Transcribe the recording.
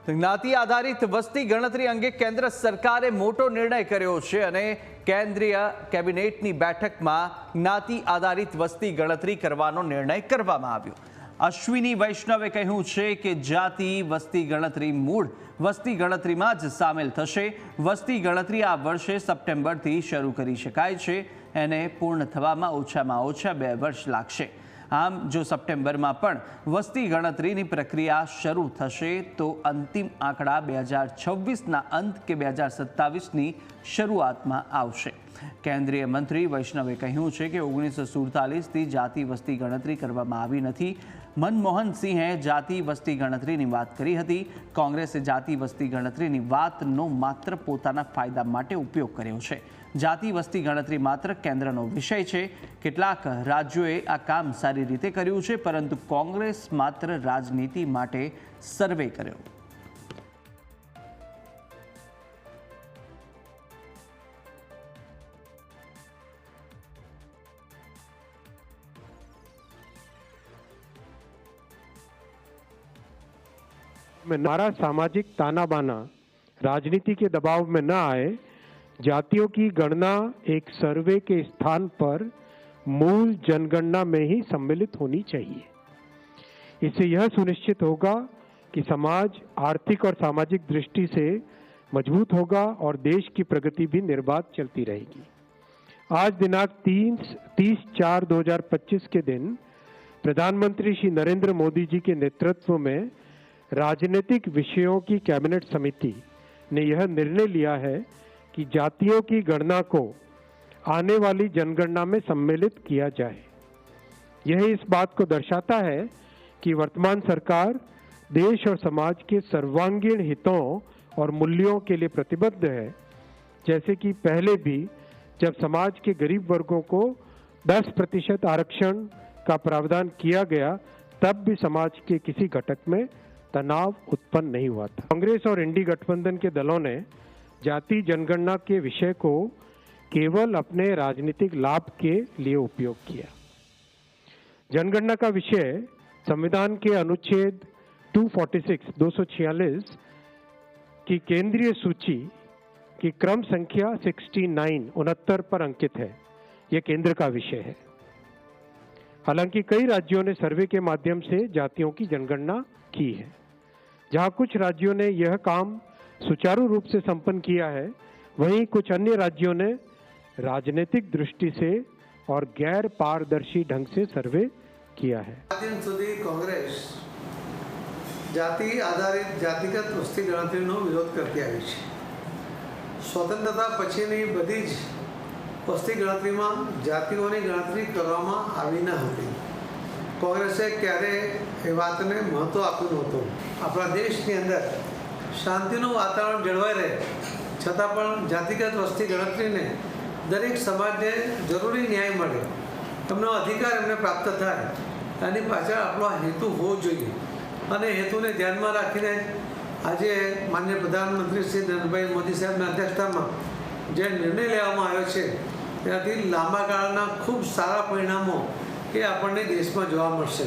જ્ઞાતિ આધારિત વસ્તી ગણતરી અંગે કેન્દ્ર સરકારે મોટો નિર્ણય કર્યો છે અને કેન્દ્રીય કેબિનેટની બેઠકમાં જ્ઞાતિ આધારિત વસ્તી ગણતરી કરવાનો નિર્ણય કરવામાં આવ્યો। અશ્વિની વૈષ્ણવે કહ્યું છે કે જાતિ વસ્તી ગણતરી મૂળ વસ્તી ગણતરીમાં જ સામેલ થશે। વસ્તી ગણતરી આ વર્ષે સપ્ટેમ્બરથી શરૂ કરી શકાય છે। એને પૂર્ણ થવામાં ઓછામાં ઓછા 2 વર્ષ લાગશે। આમ જો સપ્ટેમ્બરમાં પણ વસ્તી ગણતરીની પ્રક્રિયા શરૂ થશે તો અંતિમ આંકડા 2026ના અંત કે 2027ની શરૂઆતમાં આવશે। કેન્દ્રીય મંત્રી વૈષ્ણવે કહ્યું છે કે 1947થી જાતિ વસ્તી ગણતરી કરવામાં આવી નથી। મનમોહન સિંહે જાતિ વસ્તી ગણતરીની વાત કરી હતી। કોંગ્રેસે જાતિ વસ્તી ગણતરીની વાતનો માત્ર પોતાના ફાયદા માટે ઉપયોગ કર્યો છે। જાતિ વસ્તી ગણતરી માત્ર કેન્દ્રનો વિષય છે। કેટલાક રાજ્યોએ આ કામ સારી રીતે કર્યું છે, પરંતુ કોંગ્રેસ માત્ર રાજનીતિ માટે સર્વે કર્યો। हमारा सामाजिक ताना बाना राजनीति के दबाव में न आए। जातियों की गणना एक सर्वे के स्थान पर मूल जनगणना में ही सम्मिलित होनी चाहिए। इससे यह सुनिश्चित होगा कि समाज आर्थिक और सामाजिक दृष्टि से मजबूत होगा और देश की प्रगति भी निर्बाध चलती रहेगी। आज दिनांक 30/4/2025 के दिन प्रधानमंत्री श्री नरेंद्र मोदी जी के नेतृत्व में राजनीतिक विषयों की कैबिनेट समिति ने यह निर्णय लिया है कि जातियों की गणना को आने वाली जनगणना में सम्मिलित किया जाए। यह इस बात को दर्शाता है कि वर्तमान सरकार देश और समाज के सर्वांगीण हितों और मूल्यों के लिए प्रतिबद्ध है। जैसे कि पहले भी जब समाज के गरीब वर्गों को 10% आरक्षण का प्रावधान किया गया, तब भी समाज के किसी घटक में तनाव उत्पन्न नहीं हुआ था। कांग्रेस और इंडी गठबंधन के दलों ने जाति जनगणना के विषय को केवल अपने राजनीतिक लाभ के लिए उपयोग किया। जनगणना का विषय संविधान के अनुच्छेद 246 की केंद्रीय सूची की क्रम संख्या 69 पर अंकित है। यह केंद्र का विषय है। हालांकि कई राज्यों ने सर्वे के माध्यम से जातियों की जनगणना की है। जहां कुछ राज्यों ने यह काम सुचारू रूप से संपन्न किया है, वहीं कुछ अन्य राज्यों ने राजनीतिक दृष्टि से और गैर पारदर्शी ढंग से सर्वे किया है। दिन सुधी कांग्रेस जाति आधारित जातिगत वस्ती गणतरीનો વિરોધ કરતી આવી છે। સ્વતંત્રતા પછીની બધી જ વસ્તી ગણતરીમાં જાતિઓની ગણતરી કરવામાં આવી ન હતી। કોંગ્રેસે ક્યારે એ વાતને મહત્વ આપ્યું નહોતું। આપણા દેશની અંદર શાંતિનું વાતાવરણ જળવાઈ રહે છતાં પણ જાતિગત વસ્તી ગણતરીને દરેક સમાજને જરૂરી ન્યાય મળે, એમનો અધિકાર એમને પ્રાપ્ત થાય, એની પાછળ આપણો હેતુ હોવો જોઈએ। અને હેતુને ધ્યાનમાં રાખીને આજે માનનીય પ્રધાનમંત્રી શ્રી નરેન્દ્રભાઈ મોદી સાહેબના અધ્યક્ષતામાં જે નિર્ણય લેવામાં આવ્યો છે તેનાથી લાંબા ગાળાના ખૂબ સારા પરિણામો એ આપણને દેશમાં જોવા મળશે।